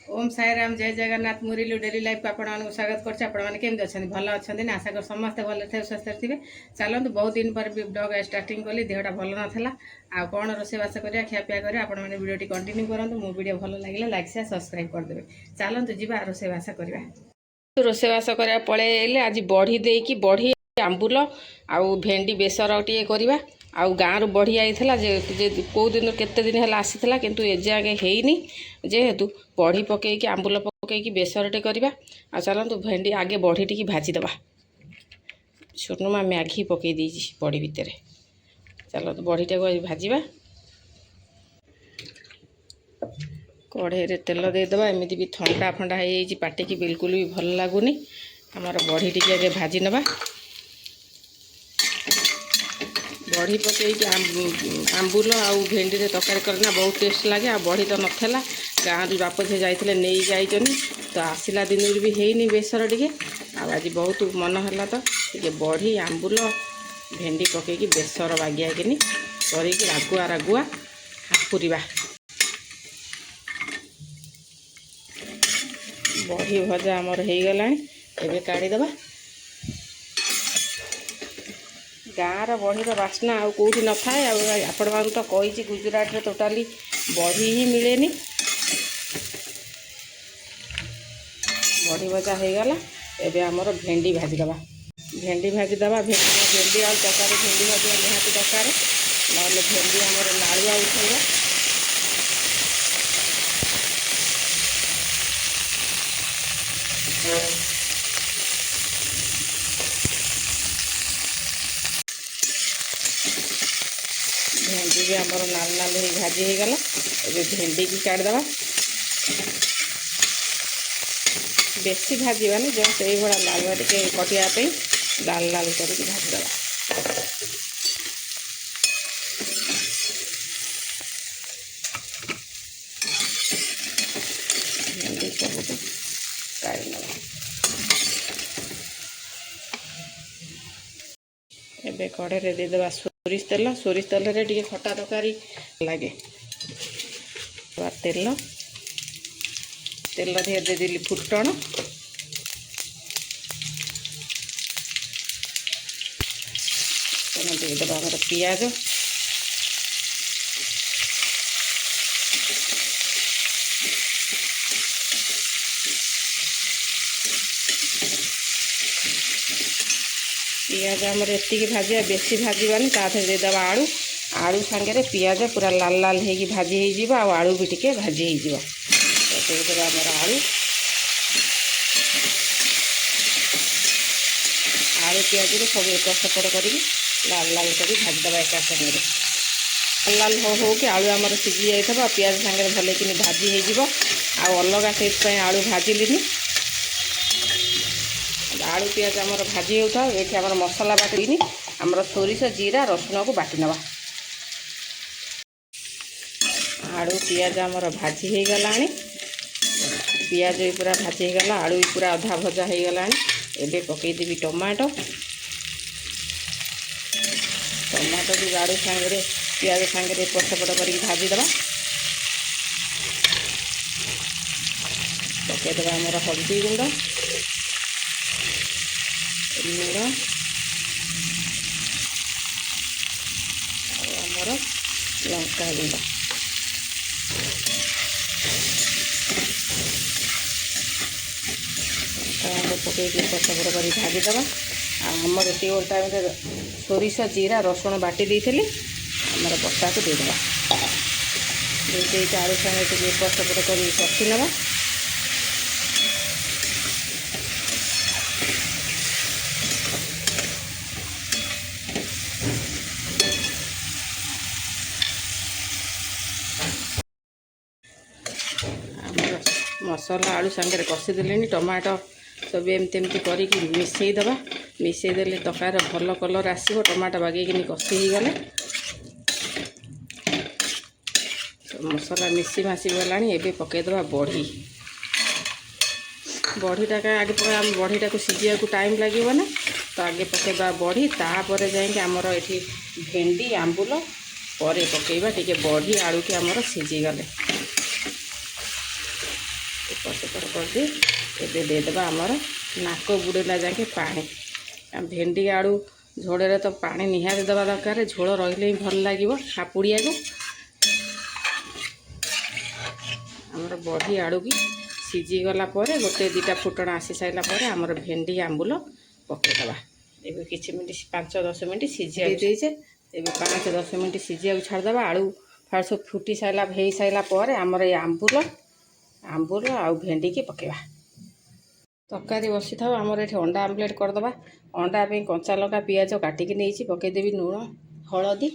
ओम साई राम जय जगन्नाथ मुरली daily life को आपण स्वागत करते केमती अच्छा भल अच्छा ना आशा कर समस्ते भल थे स्वस्थ थे। चलतु बहुत दिन पर ब्लॉग स्टार्टिंग कली देहटा भल नाला आ कौन रोषेईवास करा खियापिया करें आपण भिडियो कंटिन्यू करूँ। मो वीडियो भल लगे लाइक शेयर सब्सक्राइब करदे। चलतु जी रोषेईवास करवा। रोषेईवास करा पलैले आज बढ़ी देकी बढ़ी आंबुल आउ भेंडी बेसर टे करवा। आउ गाँव बढ़ी आईला कौ दिन केते दिन है आसीला किंतु एजे आगे हैनी जेहेतु बढ़ी पकईकि आंबुल पकईकि बेसरटे करवा। आ चलतु भेंडी आगे बढ़ी टी भाजीदबा। सोनुमा मैगी पकई देछि बढ़ी भितर। चलतु बढ़ी टाक भाजवा। कढ़ई रे तेल देदेबा। एमती भी ठंडा फंडा हो पाटी की बिल्कुल भी भल लगुनि। आमर बढ़ी टी आगे भाजी नवा। बढ़ी पकईकि आंबुल आउ भेंडी रे तरकारी करना बहुत टेस्ट लगे। आ बढ़ी तो नथला गाँव बाप झे जाइए नहीं जाइछन तो आसला दिन भी हैनी बेसर टे। आज बहुत मन है तो ये बढ़ी आंबुल भेंडी पकईकि बेसर बागियाकिनी करके रागुआ रागुआ हापुरिबा। बढ़ी भजा आमर हो गला एबे काढ़ीदबा। गाँव बढ़ीर बास्ना आउ कौटी न थाए। आपण मान तो कही गुजरात रे टोटाली बढ़ी ही मिलेनी। बढ़ी भजा हो गला एबे आमर भेंडी भाजीदबा। भेंडी भाजीदबा। भेंडी आउ तरकारी भेंडी भाजा निहाती दरकार ना भेंडी आमर नाड़ुआ उठेगा। भेंडी भी आमर नाल नाल हो भाजी हो गला। एबे भेंडी की काढ़ीदबा। बेसी भाजवानी जस्ट ये भाया लालुआ टे कटियापी लाल लाल करके भाजीदबा। भेंडी सब काढ़ी नवा। एबे कढ़े रे देदेबा सोरिष तेल रे टिके खटा तरकारी लगे। तेल तेल दे देली फुटण देदेबा आमर पियाज पियाज आमर एति भाजा बेसी भाजवानी ताधर देदेबा आलू आलू सांगे पियाज पूरा लाल लाल होगी भाजी हो आलू भी टिके भाजी हो देदेबा आमर आलू आलू पियाज सब एक सेपट कर लाल लाल कर भाजीदबा एका सागर लाल लाल हो कि आलू आमर सीझी जाइए पियाज सांगे भल कि भाजी हो अलग से आलू भाजिली। आलू पियाज आमर भाजी होता ये आमर मसला बाटी आमर सोरिष जीरा रसुण को बाटी नवा। आलू पियाज आमर भाजी हो गला। पियाज भी पूरा भाजी हो गला। आलू भी पूरा अधा भजा हो गला। एबे पकईदेवी टमाटो। टमाटो भी आलू सांगे पियाज सांगे एपट सेपट कर भाजीदबा। पकईदेवा आमर हल्दी गुंड लुण आमर लंका गुंड पकईकि पचपड़ कर भाजीदबा। आमर ये गोटे टाइम सोरिष जीरा रसुण बाटी देती आमर बटा को देदेबा। आलू सांगे टे एपट सेपट कर कषि नवा। मसला आलू सांगे कषिदेले टमाटो सब एमती करके मिसईदबा। मिसईदेले तरकार भल कलर आसो टमाटो बागेकिनी कषि हो गले मसला मिसी मासी गला। एबे पकईदबा बढ़ी। बढ़ीटा आगे पकड़ बढ़ीटा को सीझा को टाइम लगे ना तो आगे पकईबा बढ़ी तापर जाए आमर ये भेंडी आंबुल पर पकईबा टी बढ़ी आलू के आमर सीझी गले। ଏପଟ ସେପଟ କରିଦେଇ ଏବେ ଦେଇଦେବା ଆମର ନାକ ବୁଡ଼େଇଲା ଯାକେ ପାଣି। ଭେଣ୍ଡି ଆଳୁ ଝୋଳରେ ତ ପାଣି ନିହାତି ଦେବା ଦରକାର, ଝୋଳ ରହିଲେ ହିଁ ଭଲ ଲାଗିବ ହାପୁଡ଼ିଆକୁ। ଆମର ବଢ଼ି ଆଳୁ ବି ସିଝିଗଲା ପରେ ଗୋଟେ ଦୁଇଟା ଫୁଟଣ ଆସି ସାରିଲା ପରେ ଆମର ଭେଣ୍ଡି ଆମ୍ବୁଲ ପକାଇଦେବା। ଏବେ କିଛି ମିନିଟ୍ 5-10 ମିନିଟ୍ ସିଝିବାକୁ ଦେଇଛେ। ଏବେ 5-10 ମିନିଟ୍ ସିଝିବାକୁ ଛାଡ଼ିଦେବା। ଆଳୁ ଫାଳ ସବୁ ଫୁଟି ସାରିଲା ହେଇସାରିଲା ପରେ ଆମର ଏଇ ଆମ୍ବୁଲ ଆଉ ଭେଣ୍ଡିକି ପକାଇବା। ତରକାରୀ ବସିଥାଉ। ଆମର ଏଠି ଅଣ୍ଡା ଆମ୍ଲେଟ୍ କରିଦେବା। ଅଣ୍ଡା ପାଇଁ କଞ୍ଚା ଲଙ୍କା ପିଆଜ କାଟିକି ନେଇଛି, ପକାଇଦେବି ଲୁଣ ହଳଦୀ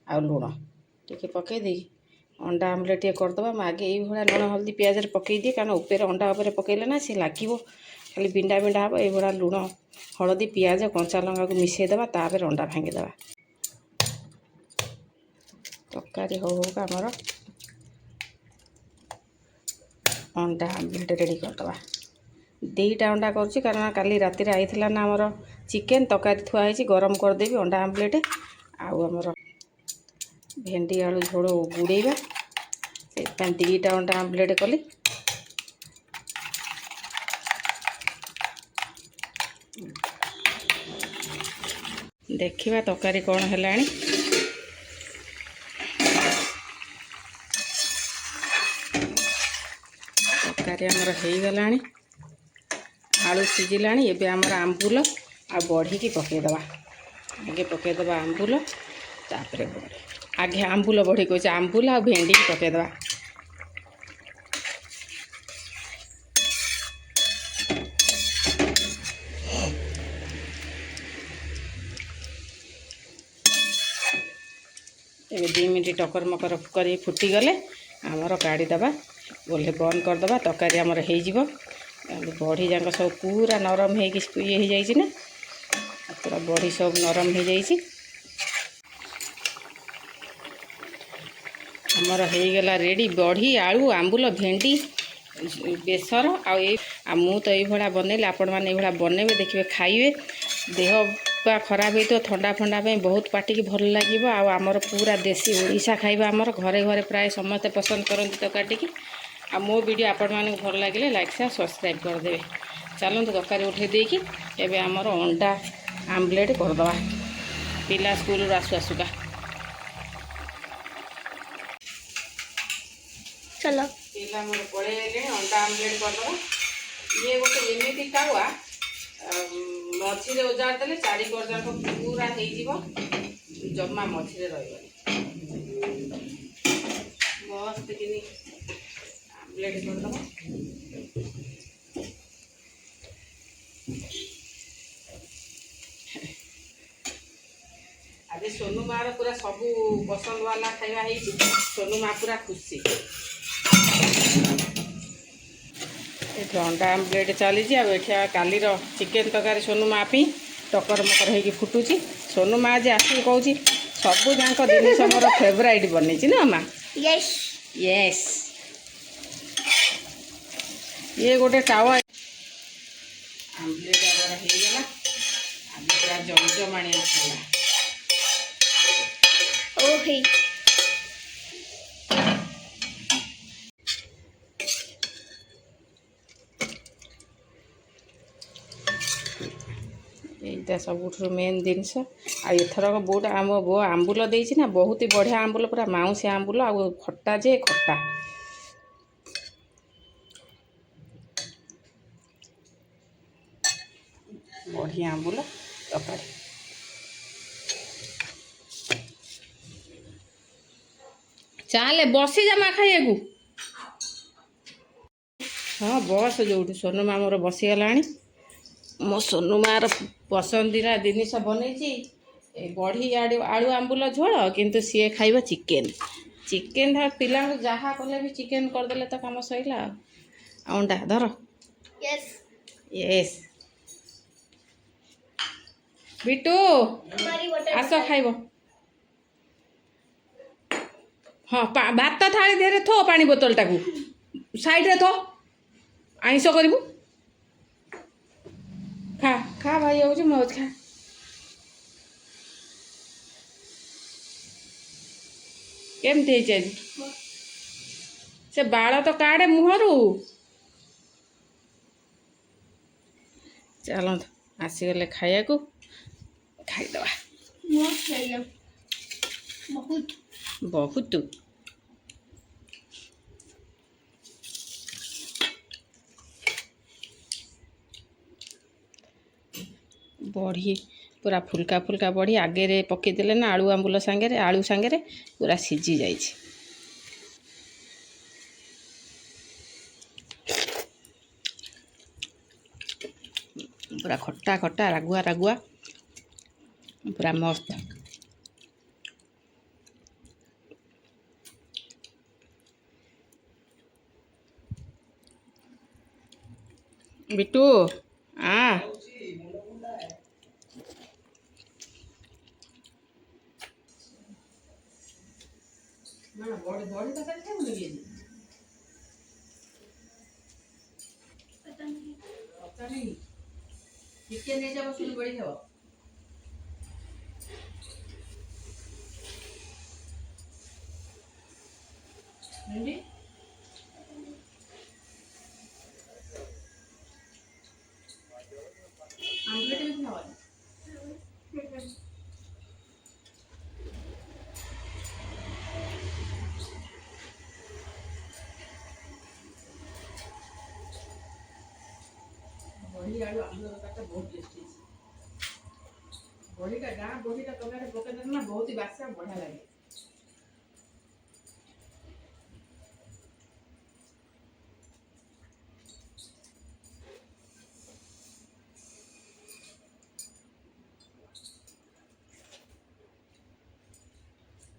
ଆଉ ଲୁଣ ଟିକେ ପକାଇ ଦେଇକି ଅଣ୍ଡା ଆମ୍ଲେଟ୍ ଟିକେ କରିଦେବା। ମୁଁ ଆଗେ ଏଇଭଳିଆ ଲୁଣ ହଳଦୀ ପିଆଜରେ ପକାଇଦିଏ, କାରଣ ଉପରେ ଅଣ୍ଡା ଉପରେ ପକାଇଲେ ନା ସେ ଲାଗିବ, ଖାଲି ବିଣ୍ଡା ବିଣ୍ଡା ହେବ। ଏଇଭଳିଆ ଲୁଣ ହଳଦୀ ପିଆଜ କଞ୍ଚା ଲଙ୍କାକୁ ମିଶାଇଦେବା, ତାପରେ ଅଣ୍ଡା ଭାଙ୍ଗିଦେବା। ତରକାରୀ ହଉ ହଉକା ଆମର ଅଣ୍ଡା ଆମ୍ଲେଟ୍ ରେଡ଼ି କରିଦେବା। 2ଟା ଅଣ୍ଡା କରୁଛି, କାରଣ କାଲି ରାତିରେ ଆଇଥିଲା ନା ଆମର ଚିକେନ୍ ତରକାରୀ ଥୁଆ ହେଇଛି, ଗରମ କରିଦେବି ଅଣ୍ଡା ଆମ୍ଲେଟ୍। ଆଉ ଆମର ଭେଣ୍ଡି ଆଳୁ ଝୋଳ ବୁଡ଼େଇବା, ସେଥିପାଇଁ 2ଟା ଅଣ୍ଡା ଆମ୍ଲେଟ୍ କଲି। ଦେଖିବା ତରକାରୀ କ'ଣ ହେଲାଣି। ତରକାରୀ ଆମର ହେଇଗଲାଣି, ଆଳୁ ସିଝିଲାଣି। ଏବେ ଆମର ଆମ୍ବୁଲ ଆଉ ବଢ଼ିକି ପକାଇଦେବା। ଆଗେ ପକାଇଦେବା ଆମ୍ବୁଲ, ତାପରେ ବଢ଼ି। ଆଗେ ଆମ୍ବୁଲ ବଢ଼ି କହୁଛି, ଆମ୍ବୁଲ ଆଉ ଭେଣ୍ଡିକି ପକାଇଦେବା। ଏବେ 2 ମିନିଟ୍ ଟକର ମକର କରି ଫୁଟିଗଲେ ଆମର କାଢ଼ିଦେବା, ଓହ୍ଲେଇ ବନ୍ଦ କରିଦେବା। ତରକାରୀ ଆମର ହେଇଯିବ। ବଢ଼ି ଯାକ ସବୁ ପୁରା ନରମ ହେଇକି ଇଏ ହେଇଯାଇଛି ନା, ପୁରା ବଢ଼ି ସବୁ ନରମ ହେଇଯାଇଛି। ଆମର ହେଇଗଲା ରେଡ଼ି ବଢ଼ି ଆଳୁ ଆମ୍ବୁଲ ଭେଣ୍ଡି ବେସର। ଆଉ ମୁଁ ତ ଏଇଭଳିଆ ବନେଇଲେ ଆପଣମାନେ ଏଇଭଳିଆ ବନେଇବେ, ଦେଖିବେ ଖାଇବେ। ଦେହ ପା ଖରାପ ହେଇଥିବ, ଥଣ୍ଡା ଫଣ୍ଡା ପାଇଁ ବହୁତ ପାଟିକି ଭଲ ଲାଗିବ। ଆଉ ଆମର ପୁରା ଦେଶୀ ଓଡ଼ିଶା ଖାଇବା, ଆମର ଘରେ ଘରେ ପ୍ରାୟ ସମସ୍ତେ ପସନ୍ଦ କରନ୍ତି ତରକାରୀଟିକି। ଆଉ ମୋ ଭିଡ଼ିଓ ଆପଣମାନଙ୍କୁ ଭଲ ଲାଗିଲେ ଲାଇକ୍ ସେୟାର ସବସ୍କ୍ରାଇବ୍ କରିଦେବେ। ଚାଲନ୍ତୁ ତରକାରୀ ଉଠେଇ ଦେଇକି ଏବେ ଆମର ଅଣ୍ଡା ଆମ୍ଲେଟ୍ କରିଦେବା, ପିଲା ସ୍କୁଲରୁ ଆସୁ ଆସୁକା। चलो पिला मोर पड़े अंडा आमलेट करदे। ये गोटे एमती तावा मझे ओजार देले 4 करजाक पूरा जमा मझे रही मस्त कि आमलेट करदे। आज सोनू मार पूरा सबू पसंद वाला खाଇବା ହେଇଛି। सोनू माँ पूरा खुशी। ये अंडा आमलेट चली कालीर चिकेन तरकारी सोनू माँ पी टकर मकर होगी फुटुची। सोनू माँ आज आस कौच सबू जाक जिन मोर फेवराइट बनी ना माँ। यस यस ये गोटे टावा आमलेट आगर होगला। आज पूरा जमजमाणिया खाइला। ओहे এইটা ସବୁଠୁ মেন ଜିନିଷ। ଆଉ ଏଥରକ ବୋଉଟା ଆମ ବୋଉ ଆମ୍ବୁଲ ଦେଇଛି ନା, ବହୁତ ବଢ଼ିଆ ଆମ୍ବୁଲ, ପୁରା ମାଉଁସିଆ ଆମ୍ବୁଲ ଆଉ ଖଟା ଯେ ଖଟା। ବଢ଼ିଆ ଆମ୍ବୁଲ ତରକାରୀ। ଚାଲେ ବସି ଯା ମା ଖାଇବାକୁ। ହଁ ବସ୍ ଯୋଉଠି सोनू माँ मोर बसीगलाणी। मो सोनू मार पसंदीदा जिनिस बनईची बड़ी आलू आंबुल झोल, किंतु सी खाइब चिकेन। चिकेन पिला जहाँ कले भी चिकेन करदे तो कम सैला। अंडा धर। यस यस बिटू आस खाइब। हाँ भात थाली देहरे थो पानी बोतल टाकू साइड थो। आइंस करू खा खा भाई हो मौज खा। केमती आज से बाल तो काड़े मुहरु चलत आसीगले खाया को खाईदवा बहुत बढ़ी पूरा फुल्का फुल्का बढ़ी आगे पकईदे ना आलू आंबुल सांगे आलू सांगे पूरा सीझी जाइए पूरा खट्टा खट्टा रागुआ रागुआ पूरा मस्त बिट्टू आ बड़ी बड़ी तक पता नहीं चिकन नहीं जब सुन बड़ी है भिंडी आमलेट भी खावा बड़ी आलू आलू का बहुत टेस्टी बड़ी का गाँ बड़ी का तोगारे पकड़ ना बहुत ही बासा बढ़िया लगे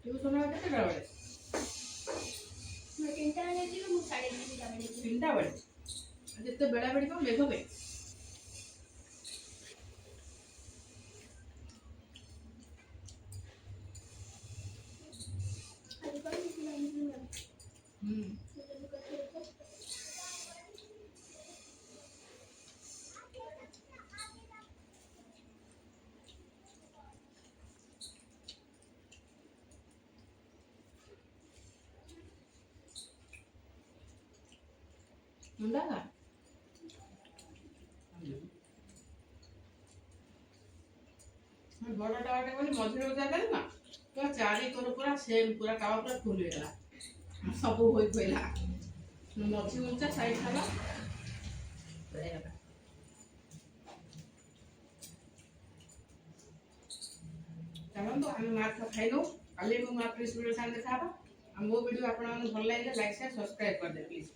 ट्यूशन आते थे बड़े मैं तीनटा आने थी वो 3:30 बजे तीनटा बड़े जितने बड़ा बड़ी को देखो बे मुंडा का बड़ा टाटे बोली मझे जागा ना तो चारी कर पूरा सेम पूरा कावा पूरा फुल गला सब होई पइला मझी उंचा साइड खाला चलो तो हम मार खाइलो काली मु मार प्लीज वीडियो साथ देखा मो वीडियो आपन भल लागे लाइक शेयर सब्सक्राइब कर दे प्लीज।